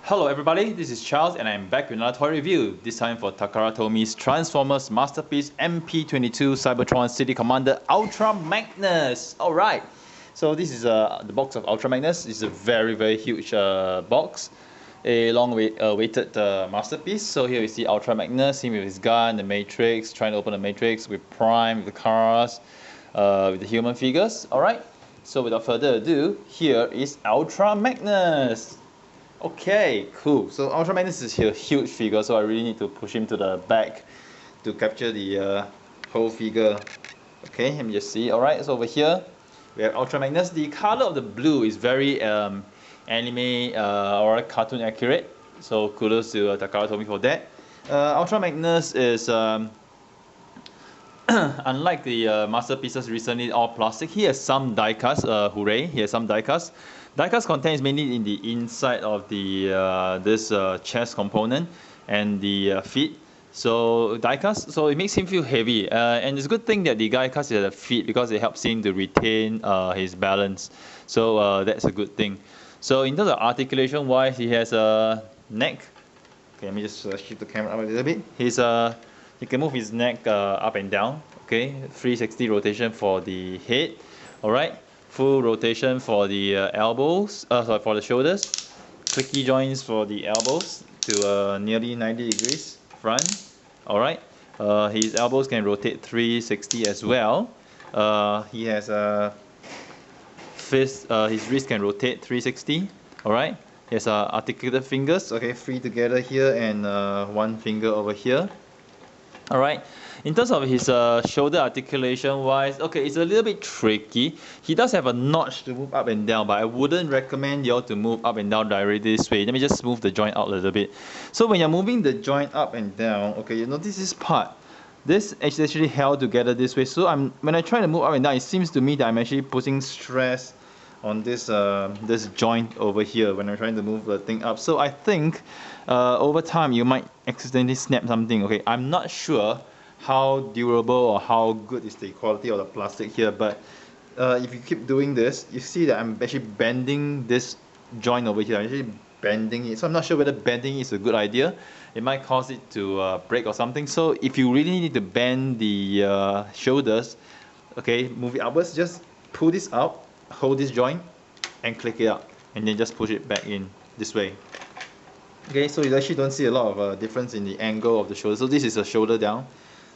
Hello everybody, this is Charles and I'm back with another toy review, this time for Takara Tomy's Transformers Masterpiece MP-22 Cybertron City Commander Ultra Magnus. Alright, so this is the box of Ultra Magnus. It's a very huge box, a long-awaited masterpiece. So here we see Ultra Magnus, him with his gun, the Matrix, trying to open the Matrix with Prime, with the cars, with the human figures. Alright, so without further ado, here is Ultra Magnus. Okay, cool. So Ultra Magnus is a huge figure, so I really need to push him to the back to capture the whole figure. Okay, let me just see. Alright, so over here we have Ultra Magnus. The color of the blue is very anime or cartoon accurate, so kudos to Takara Tomy for that. Ultra Magnus is unlike the masterpieces recently all plastic. He has some die cast, hooray, he has some die cast. Die cast content is mainly in the inside of the this chest component and the feet. So die cast, so it makes him feel heavy, and it's a good thing that the die cast is at the feet because it helps him to retain his balance. So that's a good thing. So in terms of articulation wise, he has a neck. Okay, let me just shift the camera up a little bit. He can move his neck up and down. Okay, 360 rotation for the head. All right. Full rotation for the elbows, sorry, for the shoulders. Clicky joints for the elbows to nearly 90 degrees front. Alright, his elbows can rotate 360 as well. He has a fist, his wrist can rotate 360. Alright, he has articulated fingers, okay, three together here and one finger over here. Alright, in terms of his shoulder articulation wise, okay, it's a little bit tricky. He does have a notch to move up and down, but I wouldn't recommend you all to move up and down directly this way. Let me just move the joint out a little bit. So when you're moving the joint up and down, okay, you notice this part. This is actually held together this way. So when I try to move up and down, it seems to me that I'm actually putting stress on this this joint over here when I'm trying to move the thing up. So I think over time you might accidentally snap something. Okay, I'm not sure how durable or how good is the quality of the plastic here, but if you keep doing this, you see that I'm actually bending this joint over here. I'm actually bending it, so I'm not sure whether bending is a good idea. It might cause it to break or something. So if you really need to bend the shoulders, okay, move it upwards, just pull this out, hold this joint and click it out, and then just push it back in this way. Okay, so you actually don't see a lot of difference in the angle of the shoulder. So this is a shoulder down,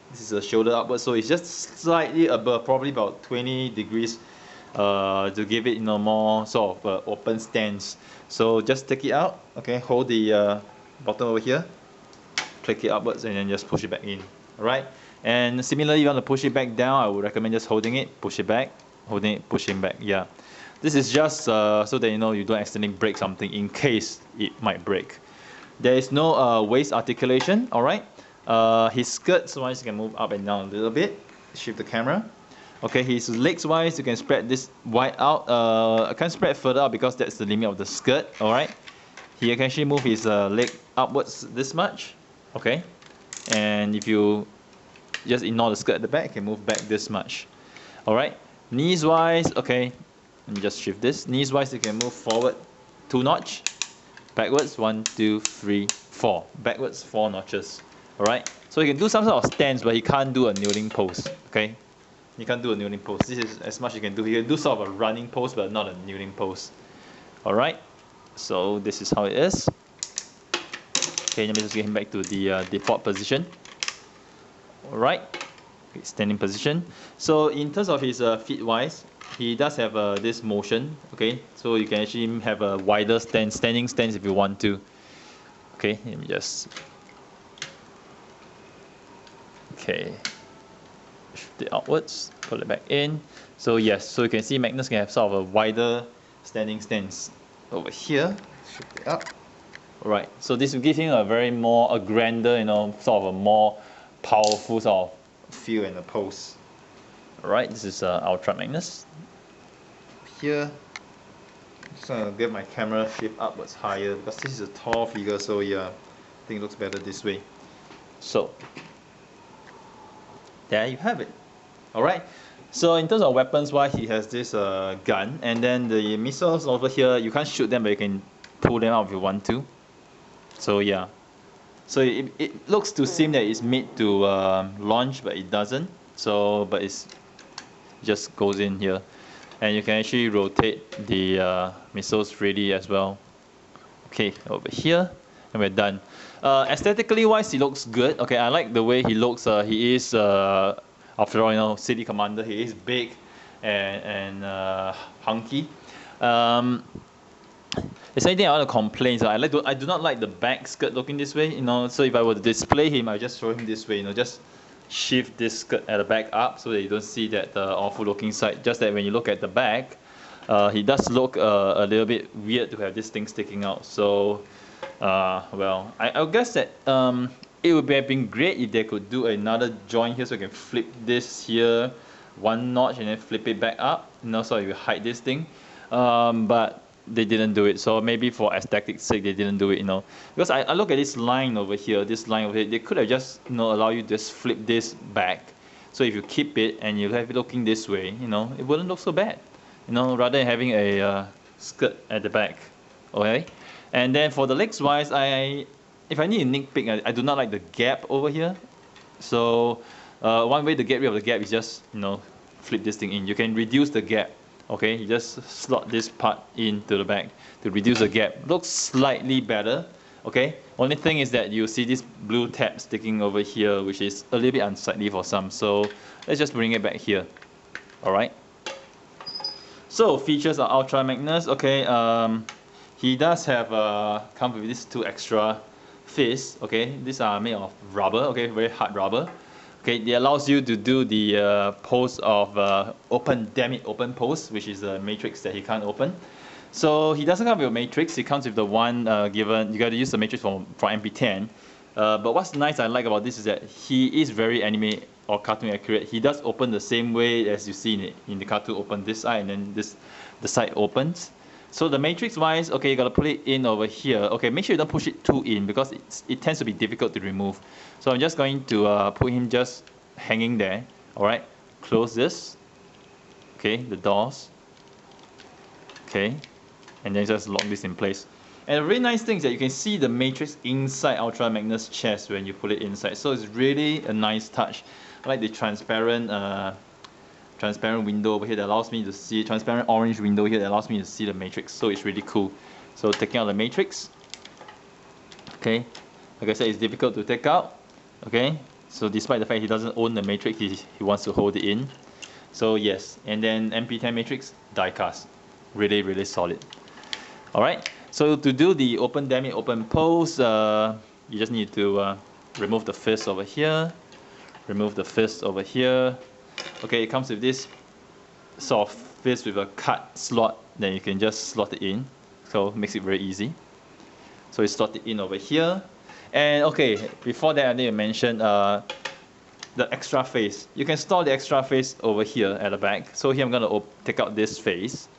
this is a shoulder upwards, so it's just slightly above, probably about 20 degrees to give it, you know, more sort of open stance. So just take it out, okay, hold the bottom over here, click it upwards and then just push it back in. Alright, and similarly, you want to push it back down, I would recommend just holding it, push it back, holding it, pushing back. Yeah, this is just so that you know you don't accidentally break something in case it might break. There is no waist articulation. Alright, his skirts wise you can move up and down a little bit, shift the camera. Okay, his legs wise you can spread this wide out. I can't spread further out because that's the limit of the skirt. Alright, he can actually move his leg upwards this much. Okay, and if you just ignore the skirt at the back, you can move back this much. Alright, knees wise, okay, let me just shift this. Knees wise you can move forward 2 notch, backwards 1, 2, 3, 4, backwards 4 notches. Alright, so you can do some sort of stance, but you can't do a kneeling pose. Okay, you can't do a kneeling pose. This is as much you can do. You can do sort of a running pose, but not a kneeling pose. Alright, so this is how it is. Okay, let me just get him back to the default position. Alright, okay, standing position. So in terms of his feet wise, he does have this motion. Okay, so you can actually have a wider stance, standing stance if you want to. Okay, let me just, okay, shift it outwards, pull it back in. So yes, so you can see Magnus can have sort of a wider standing stance. Over here, shift it up. Alright, so this will give him a grander, you know, sort of a more powerful sort of feel and a pose. Alright, this is Ultra Magnus. Here, I'm just going to get my camera shift upwards higher because this is a tall figure, so yeah, I think it looks better this way. So, there you have it. Alright, so in terms of weapons wise, he has this gun, and then the missiles over here, you can't shoot them, but you can pull them out if you want to. So yeah, so it looks to seem that it's made to launch, but it doesn't. So but it's just goes in here, and you can actually rotate the missiles freely as well. Okay, over here, and we're done. Aesthetically wise, he looks good. Okay, I like the way he looks. He is, after all, you know, city commander. He is big and hunky. Is anything I want to complain? So I do not like the back skirt looking this way. You know, so if I were to display him, I just show him this way. You know, just shift this skirt at the back up so that you don't see that awful looking side. Just that when you look at the back, he does look a little bit weird to have this thing sticking out. So, well, I guess that it would have been great if they could do another joint here so you can flip this here one notch and then flip it back up. You know, so you hide this thing. But they didn't do it. So maybe for aesthetic's sake, they didn't do it. You know, because I look at this line over here. This line over here, they could have just, you know, allow you to just flip this back. So if you keep it and you have it looking this way, you know, it wouldn't look so bad. You know, rather than having a skirt at the back. Okay, and then for the legs wise, if I need a nitpick, I do not like the gap over here. So one way to get rid of the gap is just, you know, flip this thing in. You can reduce the gap. Okay, you just slot this part into the back to reduce the gap. Looks slightly better. Okay, only thing is that you see this blue tab sticking over here, which is a little bit unsightly for some. So let's just bring it back here. All right. So features of Ultra Magnus. Okay, he does have come with these two extra fists. Okay, these are made of rubber. Okay, very hard rubber. Okay, it allows you to do the pose of open pose, which is a matrix that he can't open. So he doesn't come with a matrix. He comes with the one given. You got to use the matrix from MP-10. But what's nice I like about this is that he is very anime or cartoon accurate. He does open the same way as you see in the cartoon. Open this side and then the side opens. So the matrix wise, okay, you gotta put it in over here. Okay, make sure you don't push it too in because it tends to be difficult to remove. So I'm just going to put him just hanging there. All right, close this. Okay, the doors. Okay, and then just lock this in place. And a really nice thing is that you can see the matrix inside Ultra Magnus' chest when you put it inside. So it's really a nice touch. I like the transparent window over here that allows me to see, transparent orange window here that allows me to see the matrix. So it's really cool. So taking out the matrix. Okay, like I said, it's difficult to take out. Okay, so despite the fact he doesn't own the matrix, he wants to hold it in. So yes, and then MP-10 matrix, die cast. Really, really solid. Alright, so to do the open pose, you just need to remove the fist over here, remove the fist over here. Okay, it comes with this sort of fist with a cut slot, then you can just slot it in. So it makes it very easy. So you slot it in over here. And okay, before that I need to mention the extra face. You can store the extra face over here at the back. So here I'm going to take out this face,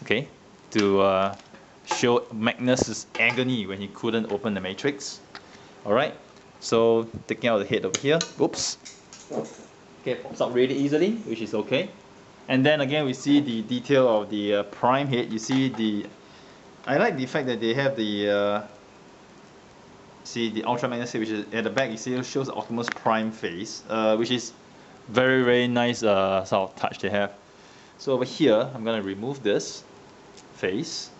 okay, to show Magnus's agony when he couldn't open the matrix. Alright, so taking out the head over here. Oops. Okay, it pops out really easily, which is okay. And then again, we see the detail of the prime head. You see I like the fact that they have the see the Ultra Magnus head, which is at the back. You see it shows the Optimus Prime face, which is very, very nice sort of touch they have. So over here, I'm gonna remove this face.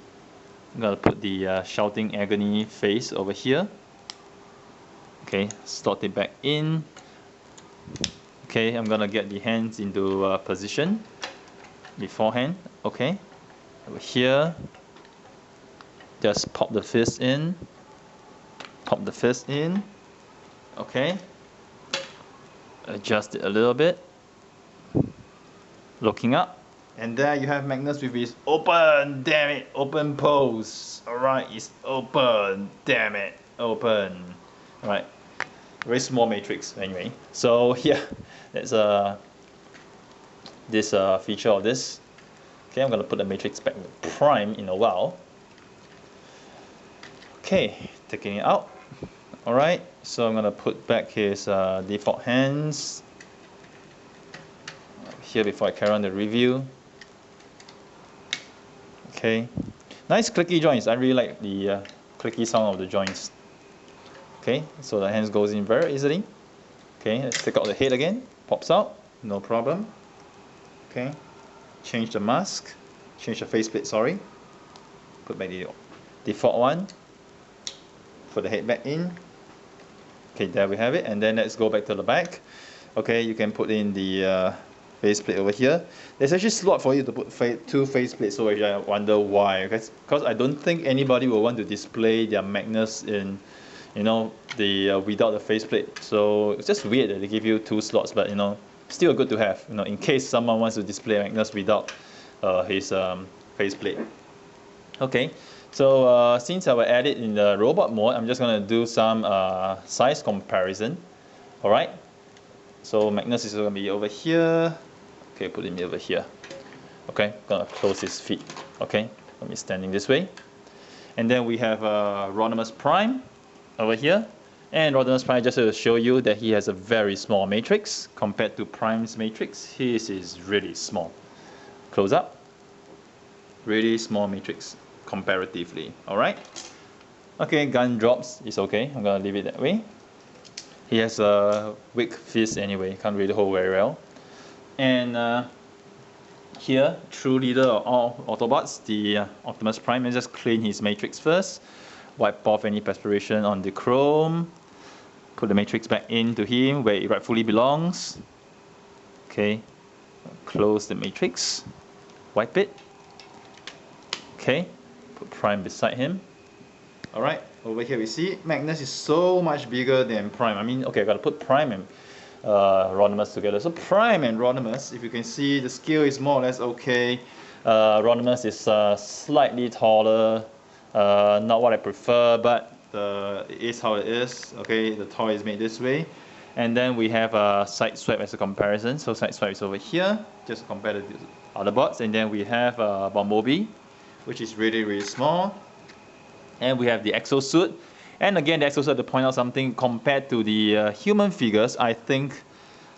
I'm gonna put the shouting agony face over here. Okay, slot it back in. Okay, I'm gonna get the hands into position beforehand. Okay, over here, just pop the fist in. Pop the fist in. Okay, adjust it a little bit. Looking up, and there you have Magnus with his open, damn it, open pose. Alright, it's open, damn it, open. Alright, very small matrix anyway. So yeah, that's this feature of this. Okay, I'm gonna put the matrix back with prime in a while. Okay, taking it out. Alright, so I'm gonna put back his default hands here before I carry on the review. Okay, nice clicky joints. I really like the clicky sound of the joints. Okay, so the hands goes in very easily. Okay, let's take out the head again. Pops out, no problem. Okay, change the mask, change the faceplate, sorry. Put back the default one. Put the head back in. Okay, there we have it. And then let's go back to the back. Okay, you can put in the faceplate over here. There's actually a slot for you to put two faceplates, so I wonder why. Because I don't think anybody will want to display their Magnus in, you know, the without the faceplate. So it's just weird that they give you two slots, but you know, still good to have. You know, in case someone wants to display Magnus without his faceplate. Okay, so since I will add it in the robot mode, I'm just gonna do some size comparison. All right. So Magnus is going to be over here. Okay, put him over here. Okay, gonna close his feet. Okay, let me standing this way. And then we have Rodimus Prime over here. And Rodimus Prime, just to show you that he has a very small matrix compared to Prime's matrix. His is really small. Close up. Really small matrix comparatively. All right. Okay, gun drops is okay. I'm gonna leave it that way. He has a weak fist anyway, can't really hold very well. And here, true leader of all Autobots, the Optimus Prime, let's just clean his matrix first. Wipe off any perspiration on the chrome. Put the matrix back into him where it rightfully belongs. Okay, close the matrix. Wipe it. Okay, put Prime beside him. Alright, over here we see Magnus is so much bigger than Prime. I mean, okay, I gotta put Prime and Rodimus together. So Prime and Rodimus, if you can see, the scale is more or less okay. Rodimus is slightly taller, not what I prefer, but it is how it is. Okay, the toy is made this way. And then we have a side swipe as a comparison. So side swipe is over here, just to compare to the other bots. And then we have Bumblebee, which is really, really small. And we have the exosuit, and again the exosuit, to point out something, compared to the human figures, I think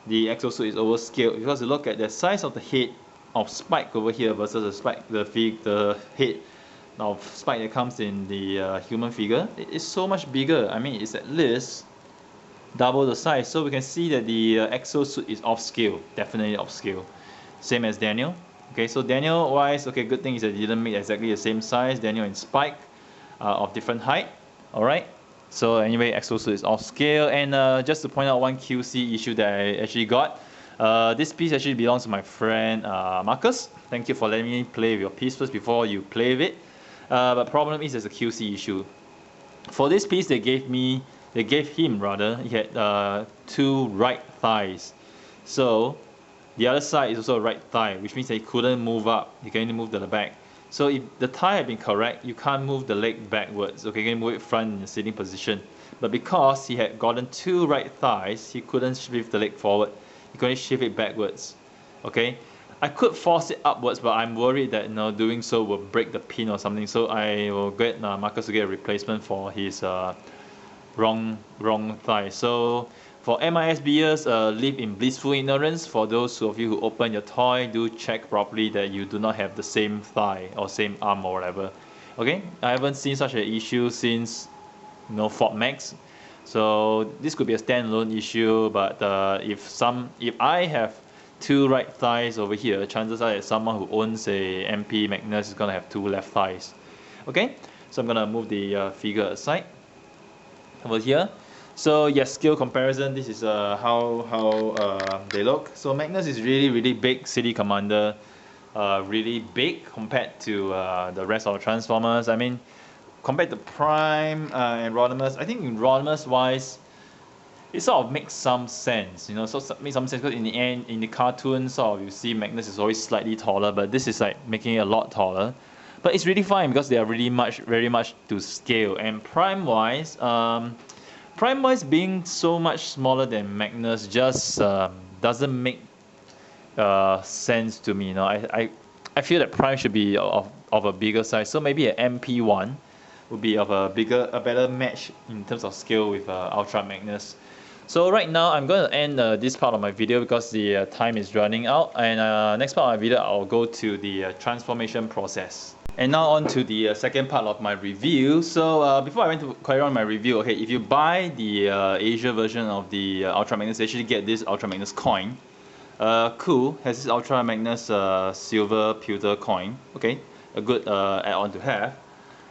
the exosuit is overscaled, because you look at the size of the head of Spike over here versus the head of Spike that comes in the human figure. It is so much bigger. I mean, it's at least double the size. So we can see that the exosuit is off scale, definitely off scale. Same as Daniel. Okay, so Daniel wise, okay, good thing is that they didn't make exactly the same size. Daniel and Spike of different height. Alright, so anyway, exosuit is off scale. And just to point out one QC issue that I actually got, this piece actually belongs to my friend Marcus. Thank you for letting me play with your piece first before you play with it. But problem is there's a QC issue. For this piece they gave him, he had two right thighs. So the other side is also a right thigh, which means that he couldn't move up, he can only move to the back. So if the thigh had been correct, you can't move the leg backwards. Okay, you can move it front in the sitting position. But because he had gotten two right thighs, he couldn't shift the leg forward. He couldn't shift it backwards. Okay, I could force it upwards, but I'm worried that doing so will break the pin or something. So I will get Marcus to get a replacement for his wrong thigh. So for MISBers, live in blissful ignorance. For those of you who open your toy, do check properly that you do not have the same thigh or same arm or whatever. Okay, I haven't seen such an issue since Fort Max. So this could be a standalone issue, but if I have two right thighs over here, chances are that someone who owns a MP Magnus is gonna have two left thighs. Okay, so I'm gonna move the figure aside over here. So yes, scale comparison, this is how they look. So Magnus is really big city commander, really big compared to the rest of the Transformers. I mean, compared to Prime and Rodimus, I think in Rodimus wise, it sort of makes some sense, so makes some sense, because in the end, in the cartoon, sort of you see Magnus is always slightly taller, but this is like making it a lot taller. But it's really fine because they are really very much to scale. And Prime wise, being so much smaller than Magnus just doesn't make sense to me. I feel that Prime should be of a bigger size. So maybe an MP-1 would be of a better match in terms of scale with Ultra Magnus. So right now I'm going to end this part of my video because the time is running out. And next part of my video I'll go to the transformation process. And now on to the second part of my review. So before I went to carry on my review, okay, if you buy the Asia version of the Ultra Magnus, you actually get this Ultra Magnus coin. Cool, has this Ultra Magnus silver pewter coin. Okay, a good add-on to have.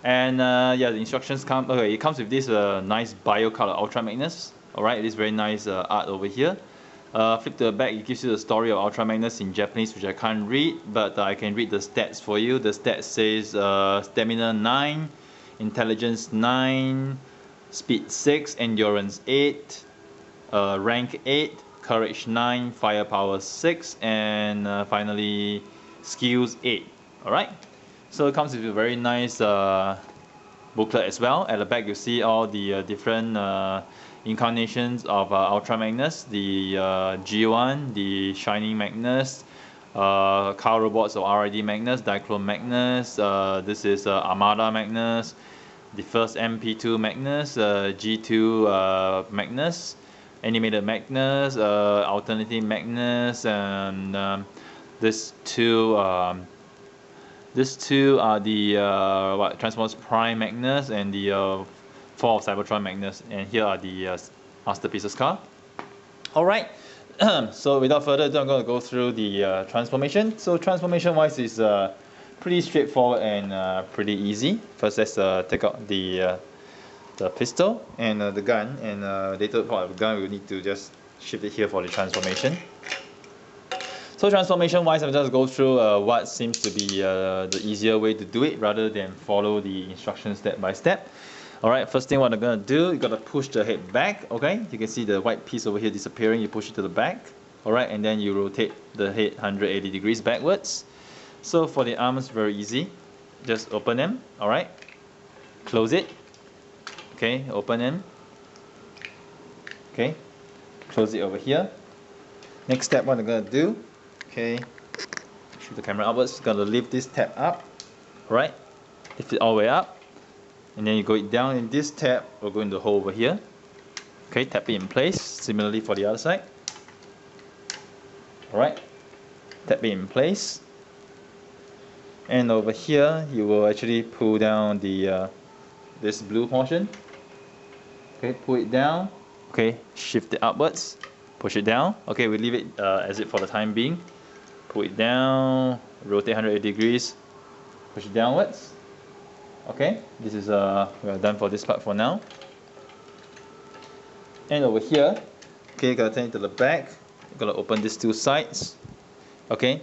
And yeah, the instructions come. Okay, it comes with this nice bio color Ultra Magnus. All right, this very nice art over here. Flip to the back, it gives you the story of Ultra Magnus in Japanese, which I can't read, but I can read the stats for you. The stats says stamina 9, intelligence 9, speed 6, endurance 8, rank 8, courage 9, firepower 6, and finally skills 8. Alright, so it comes with a very nice booklet as well. At the back you see all the different incarnations of Ultra Magnus, the G1, the Shining Magnus, Car Robots of RID Magnus, Diaclone Magnus, this is Armada Magnus, the first MP-22 Magnus, G2 Magnus, Animated Magnus, Alternative Magnus, and these two are the Transformers Prime Magnus and the 4 of Cybertron Magnus, and here are the Masterpieces card. Alright, so without further ado, I'm going to go through the transformation. So transformation wise is pretty straightforward and pretty easy. First let's take out the pistol and the gun, and later part of the gun we need to just shift it here for the transformation. So transformation wise, I'll just go through what seems to be the easier way to do it rather than follow the instructions step by step. Alright, first thing what I'm going to do, you got to push the head back, okay? You can see the white piece over here disappearing, you push it to the back. Alright, and then you rotate the head 180 degrees backwards. So for the arms, very easy. Just open them, alright? Close it. Okay, open them. Okay, close it over here. Next step, what I'm going to do, okay, shoot the camera upwards, going to lift this tab up, right? Lift it all the way up. And then you go down, and this tab will go in the hole over here. Okay, tap it in place. Similarly for the other side. Alright, tap it in place. And over here, you will actually pull down the this blue portion. Okay, pull it down. Okay, shift it upwards. Push it down. Okay, we leave it as it for the time being. Pull it down. Rotate 180 degrees. Push it downwards. Okay, this is we are done for this part for now. And over here, okay, gotta turn it to the back. You're gonna open these two sides. Okay,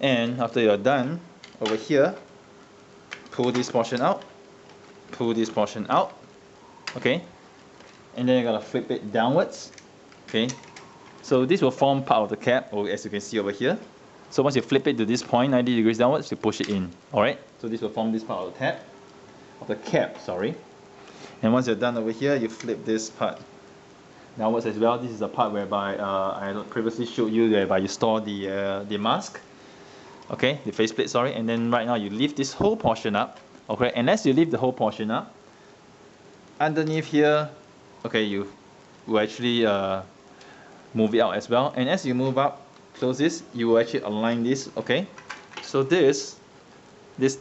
and after you're done, over here, pull this portion out. Pull this portion out. Okay, and then you're gonna flip it downwards. Okay, so this will form part of the cap, or as you can see over here. So once you flip it to this point, 90 degrees downwards, you push it in. Alright? So this will form this part of the tab. Of the cap, sorry. And once you're done over here, you flip this part downwards as well. This is the part whereby I previously showed you whereby you store the mask. Okay, the faceplate, sorry. And then right now you lift this whole portion up. Okay, and as you lift the whole portion up, underneath here, okay, you will actually move it out as well. And as you move up, close this, you will actually align this, okay? So this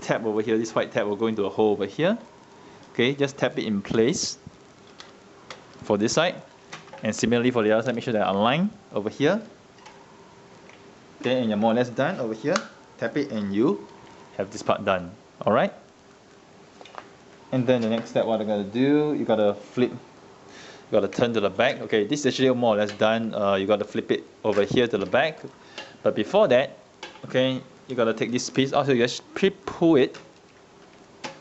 tab over here, this white tab will go into a hole over here. Okay, just tap it in place for this side. And similarly for the other side, make sure they're aligned over here. Okay, and you're more or less done over here. Tap it and you have this part done. Alright? And then the next step, what I'm going to do, you got to flip. You got to turn to the back. Okay, this is actually more or less done. You got to flip it over here to the back. But before that, okay, you got to take this piece out. So you just pull it.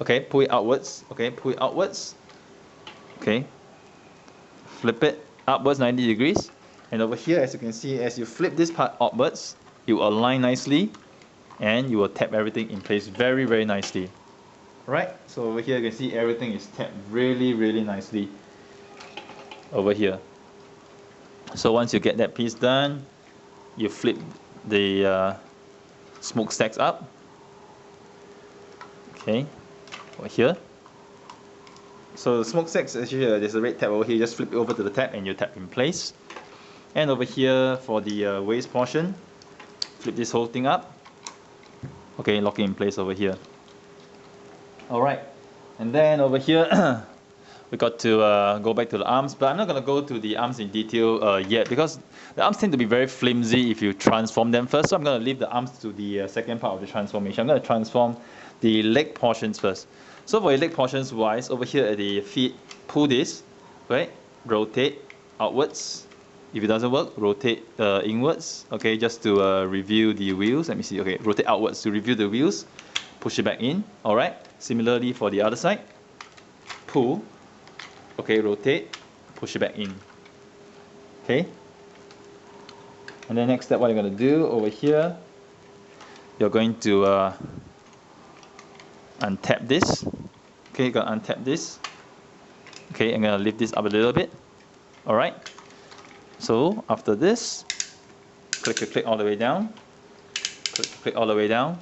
Okay, pull it outwards. Okay, pull it outwards. Okay, flip it upwards 90 degrees. And over here, as you can see, as you flip this part upwards, it will align nicely, and you will tap everything in place very, very nicely. Right? So over here, you can see everything is tapped really, really nicely. Over here. So once you get that piece done, you flip the smokestacks up. Okay, over here. So the smokestacks, actually there's a red tab over here. You just flip it over to the tab and you tap in place. And over here for the waist portion, flip this whole thing up. Okay, lock it in place over here. All right, and then over here we got to go back to the arms, but I'm not going to go to the arms in detail yet because the arms tend to be very flimsy if you transform them first. So I'm going to leave the arms to the second part of the transformation. I'm going to transform the leg portions first. So for your leg portions wise, over here at the feet, pull this, right? Rotate outwards. If it doesn't work, rotate inwards. Okay, just to review the wheels. Let me see. Okay, rotate outwards to review the wheels. Push it back in. All right. Similarly for the other side, pull. Okay, rotate, push it back in. Okay. And then next step, what you're going to do over here, you're going to untap this. Okay, you're going to untap this. Okay, I'm going to lift this up a little bit. All right. So after this, click all the way down. Click all the way down.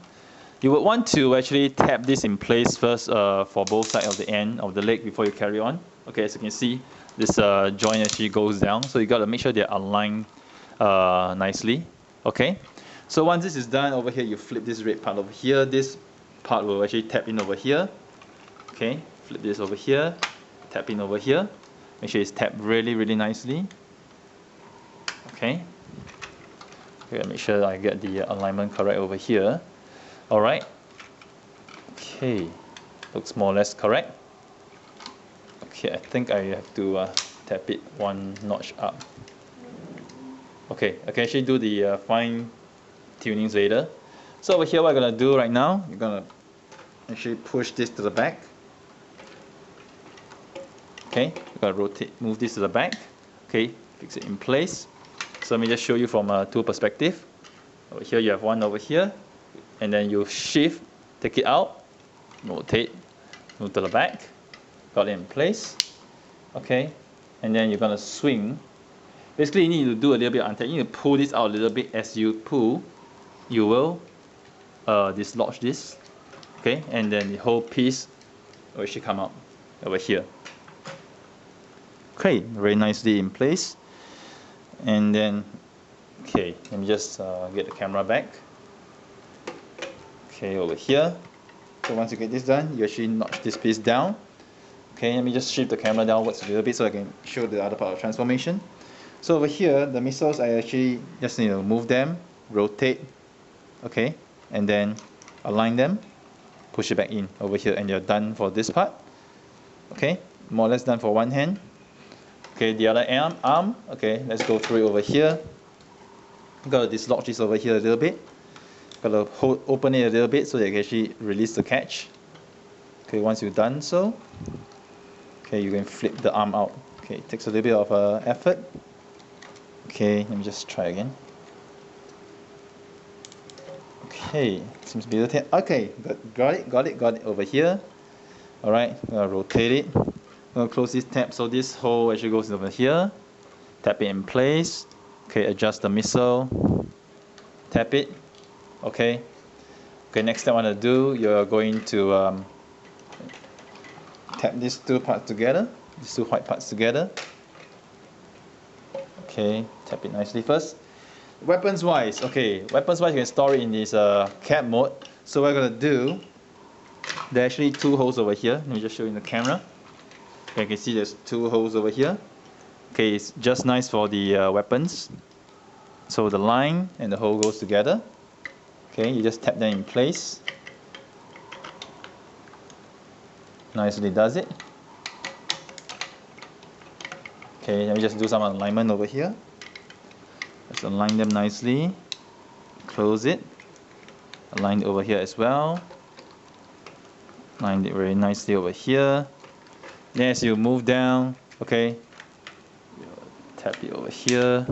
You would want to actually tap this in place first for both sides of the end of the leg before you carry on. Okay, as you can see, this joint actually goes down, so you got to make sure they're aligned nicely. Okay, so once this is done, over here you flip this red part over here. This part will actually tap in over here. Okay, flip this over here, tap in over here. Make sure it's tapped really nicely. Okay. Okay, make sure I get the alignment correct over here. All right. Okay, looks more or less correct. Okay, I think I have to tap it one notch up. Okay, I can actually do the fine tunings later. So over here, what I'm gonna do right now, you're gonna actually push this to the back. Okay, you're gonna rotate, move this to the back. Okay, fix it in place. So let me just show you from two perspectives. Over here, you have one over here, and then you shift, take it out, rotate, move to the back, got it in place. Okay, and then you're gonna swing. Basically, you need to do a little bit of untap. You need to pull this out a little bit. As you pull, you will dislodge this. Okay, and then the whole piece will actually come out over here. Okay, very nicely in place. And then, okay, let me just get the camera back. Okay, over here. So once you get this done, you actually notch this piece down. Okay, let me just shift the camera downwards a little bit so I can show the other part of transformation. So over here, the missiles, I actually just need to move them, rotate, okay, and then align them, push it back in over here, and you're done for this part. Okay, more or less done for one hand. Okay, the other arm, okay, let's go through it over here. Gotta dislodge this over here a little bit. Gotta open it a little bit so that you can actually release the catch. Okay, once you've done so, okay, you can flip the arm out. Okay, it takes a little bit of effort. Okay, let me just try again. Okay, seems to be the tip. Okay, got it over here. All right, I'm gonna rotate it. I'm gonna close this tab so this hole actually goes over here. Tap it in place. Okay, adjust the missile. Tap it. Okay. Okay, next step I want to do, you're going to tap these two parts together, these two white parts together. Okay, tap it nicely first. Weapons wise, okay, weapons wise you can store it in this cab mode. So what I'm gonna do, there are actually two holes over here. Let me just show you in the camera. Okay, you can see there's two holes over here. Okay, it's just nice for the weapons. So the line and the hole goes together. Okay, you just tap them in place. Nicely does it. Okay, let me just do some alignment over here. Let's align them nicely. Close it. Align it over here as well. Align it very nicely over here. Then as you move down, okay, tap it over here.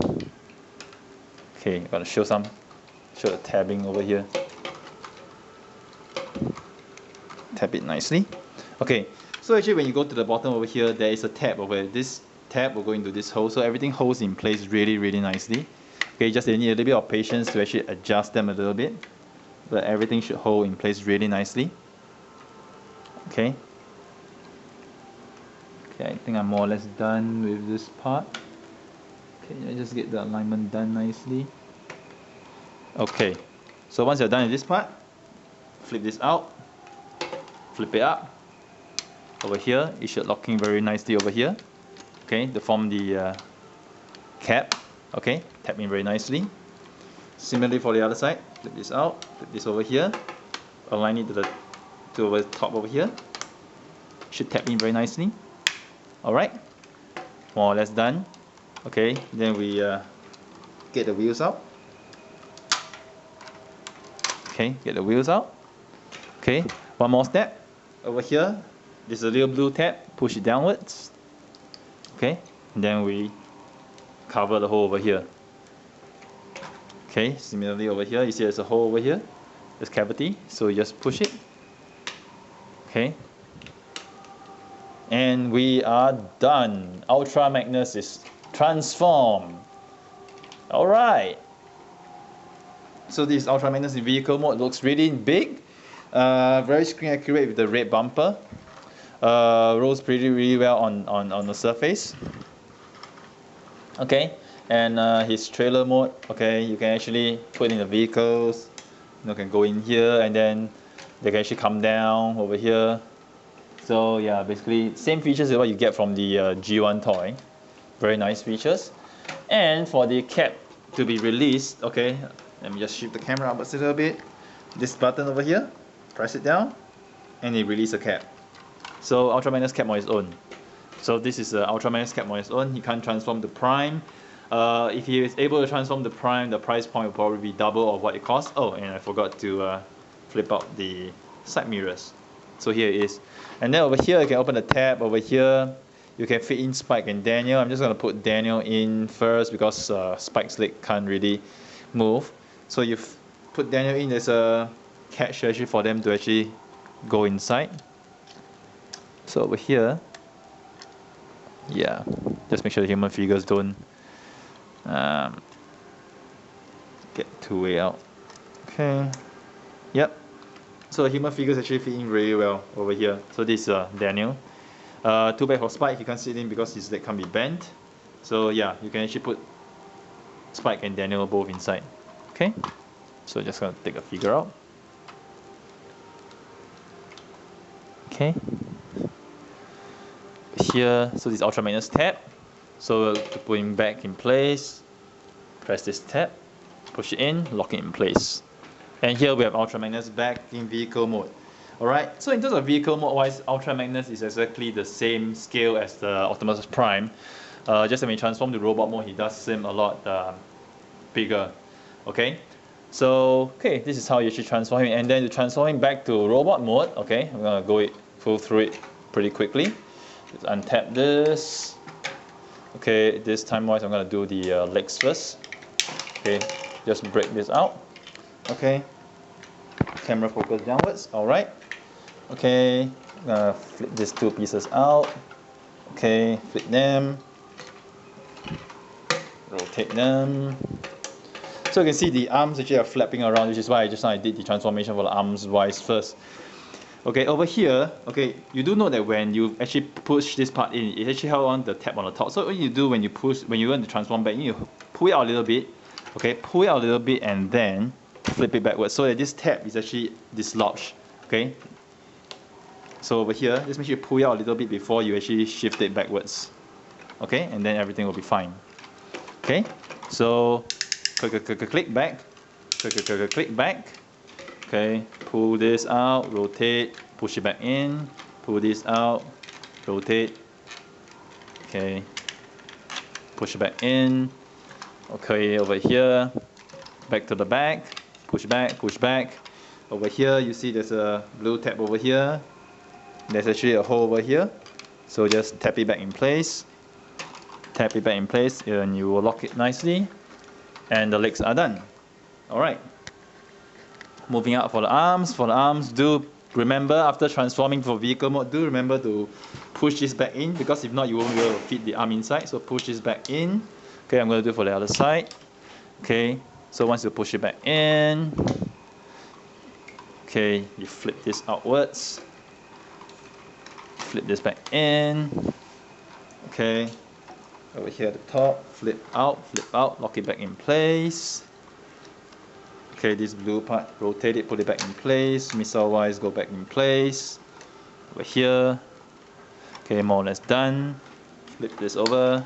Okay, I'm gonna show the tabbing over here. Tap it nicely. Okay, so actually when you go to the bottom over here, there is a tab over here. This tab will go into this hole, so everything holds in place really nicely. Okay, just you need a little bit of patience to actually adjust them a little bit, but everything should hold in place really nicely. Okay. Okay, I think I'm more or less done with this part. Okay, I just get the alignment done nicely. Okay, so once you're done with this part, flip this out. flip it up. Over here, it should lock in very nicely over here. Okay, to form the cap. Okay, tap in very nicely. Similarly for the other side, flip this out, flip this over here, align it to over the top over here. Should tap in very nicely. Alright, more or less done. Okay, then we get the wheels out. Okay, get the wheels out. Okay, one more step. Over here, there's a little blue tab, push it downwards. Okay, and then we cover the hole over here. Okay, similarly over here, you see there's a hole over here, there's cavity, so you just push it. Okay, and we are done. Ultra Magnus is transformed. Alright, so this Ultra Magnus in vehicle mode looks really big, very screen accurate with the red bumper, rolls really well on the surface. Okay, and his trailer mode, okay, you can actually put in the vehicles, you can go in here and then they can actually come down over here. So yeah, basically same features as what you get from the G1 toy. Very nice features. And for the cap to be released, okay, let me just shift the camera up a little bit. This button over here, press it down and it releases the cap. So Ultra Magnus cap on its own. So this is Ultra Magnus cap on its own. He can't transform the Prime. If he is able to transform the Prime, the price point will probably be double of what it costs. Oh, and I forgot to flip out the side mirrors. So here it is. And then over here, you can open the tab. Over here, you can fit in Spike and Daniel. I'm just going to put Daniel in first because Spike's leg can't really move. So you put Daniel in, there's a catch actually for them to actually go inside. So over here, yeah, just make sure the human figures don't get too way out. Okay, yep. So human figures actually fit in really well over here. So this is Daniel. Too bad for Spike, he can't sit in because his leg can't be bent. So yeah, you can actually put Spike and Daniel both inside. Okay, so just gonna take a figure out. Okay. Here, so this Ultra Magnus tab. So to put him back in place, press this tab, push it in, lock it in place. And here we have Ultra Magnus back in vehicle mode. Alright, so in terms of vehicle mode wise, Ultra Magnus is exactly the same scale as the Optimus Prime. Just when we transform to robot mode, he does seem a lot bigger. Okay, so this is how you should transform him. And then to transform him back to robot mode, okay, I'm gonna go through it pretty quickly. Just untap this. Okay, this time wise I'm gonna do the legs first. Okay, just break this out. Okay, camera focus downwards. Alright. Okay, I'm gonna flip these two pieces out. Okay, flip them, rotate them. So you can see the arms actually are flapping around, which is why just now I did the transformation for the arms wise first. Okay, over here, okay, you do know that when you actually push this part in, it actually held on the tab on the top. So what you do when you want to transform back, you pull it out a little bit. Okay, pull it out a little bit and then flip it backwards so that this tab is actually dislodged. Okay, so over here, just make sure you pull it out a little bit before you actually shift it backwards. Okay, and then everything will be fine. Okay, so click back, click back. Okay, pull this out, rotate, push it back in, pull this out, rotate. Okay, push it back in. Okay, over here, back to the back, push back, push back. Over here, you see there's a blue tab over here. There's actually a hole over here. So just tap it back in place. Tap it back in place and you will lock it nicely. And the legs are done. Alright. Moving out for the arms. For the arms, do remember after transforming for vehicle mode, do remember to push this back in because if not you won't be able to fit the arm inside. So push this back in. Okay, I'm going to do it for the other side. Okay, so once you push it back in, okay, you flip this outwards. Flip this back in. Okay, over here at the top, flip out, lock it back in place. Okay, this blue part, rotate it, put it back in place. Missile wise, go back in place. over here. Okay, more or less done. Flip this over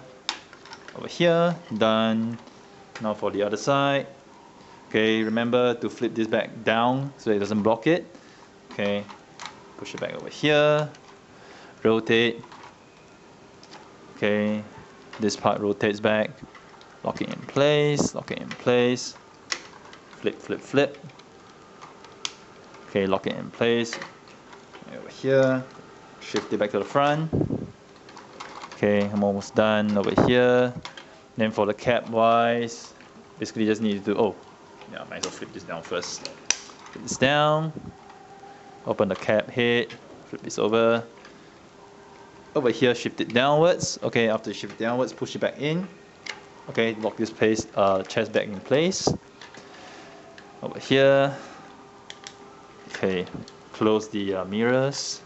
here, done. Now for the other side. Okay, remember to flip this back down so it doesn't block it. Okay, push it back over here, rotate. Okay, this part rotates back, lock it in place, flip, flip, flip. Okay, lock it in place. Over here, shift it back to the front. Okay, I'm almost done over here. Then for the cap wise, basically just need to yeah, I might as well flip this down first. Flip this down, open the cap head, flip this over. Over here, shift it downwards. Okay, after you shift it downwards, push it back in. Okay, lock this chest back in place. Over here. Okay, close the mirrors.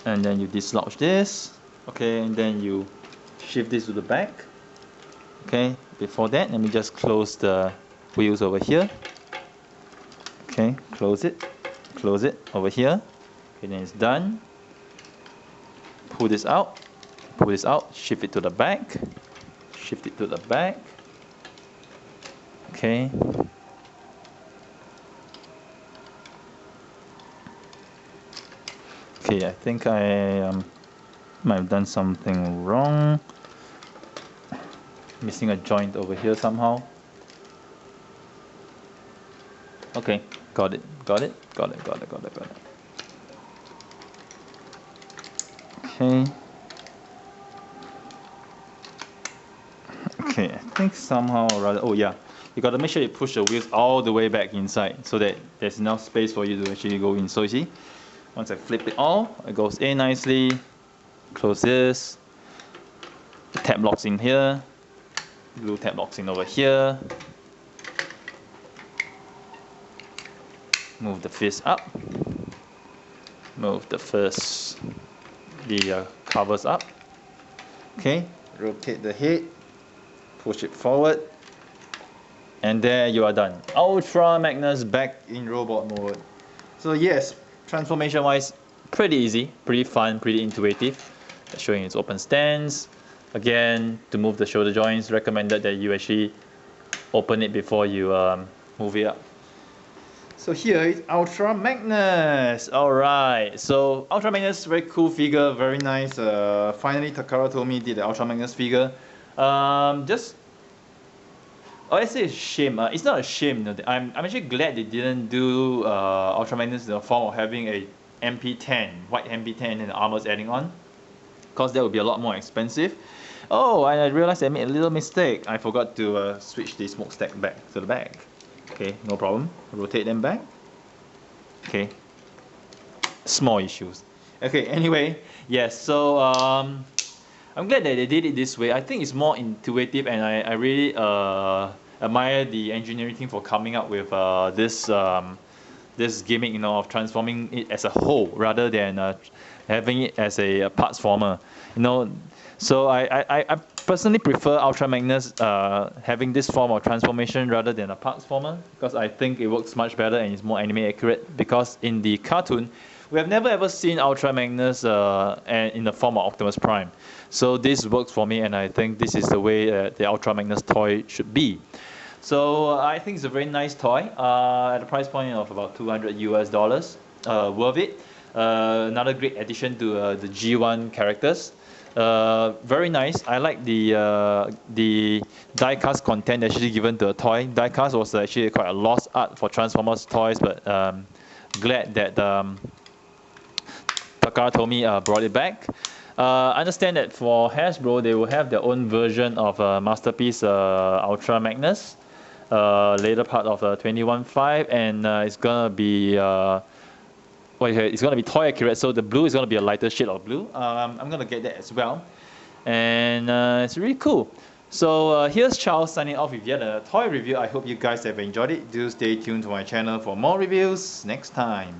And then you dislodge this. Okay, and then you shift this to the back. Okay, before that, let me just close the wheels over here. Okay, close it over here. Okay, then it's done. Pull this out, shift it to the back, okay. Okay, I think I might have done something wrong. Missing a joint over here somehow. Okay, got it. Okay. Okay, I think somehow or rather, oh yeah, you got to make sure you push the wheels all the way back inside so that there's enough space for you to actually go in. So you see, once I flip it all, it goes in nicely. Close this. The tab locks in here. Blue tab locks in over here. Move the fist up. Move the covers up. Okay, rotate the head. Push it forward. And there you are done. Ultra Magnus back in robot mode. So yes, transformation wise, pretty easy, pretty fun, pretty intuitive. Showing its open stance. Again, to move the shoulder joints, recommended that you actually open it before you move it up. So here is Ultra Magnus. Alright, so Ultra Magnus, very cool figure, very nice. Finally, Takara Tomy did the Ultra Magnus figure. I say it's a shame. It's not a shame. I'm actually glad they didn't do Ultra Magnus in the form of having a MP-10, white MP-10 and the armors adding on, because that would be a lot more expensive. Oh, and I realized I made a little mistake. I forgot to switch the smokestack back to the back. Okay, no problem. Rotate them back. Okay. Small issues. Okay, anyway, yes, so I'm glad that they did it this way. I think it's more intuitive, and I really admire the engineering team for coming up with this gimmick, of transforming it as a whole rather than having it as a parts former. So I personally prefer Ultra Magnus having this form of transformation rather than a parts former, because I think it works much better and is more anime accurate, because in the cartoon we have never ever seen Ultra Magnus in the form of Optimus Prime. So this works for me, and I think this is the way the Ultra Magnus toy should be. So I think it's a very nice toy at a price point of about $200 US. Worth it. Another great addition to the G1 characters. Very nice. I like the die-cast content actually given to the toy. Die-cast was actually quite a lost art for Transformers toys, but glad that Takara Tomy brought it back. I understand that for Hasbro, they will have their own version of Masterpiece Ultra Magnus, later part of 21.5, and it's gonna be it's gonna be toy accurate. So the blue is gonna be a lighter shade of blue. I'm gonna get that as well, and it's really cool. So here's Charles signing off with yet a toy review. I hope you guys have enjoyed it. Do stay tuned to my channel for more reviews next time.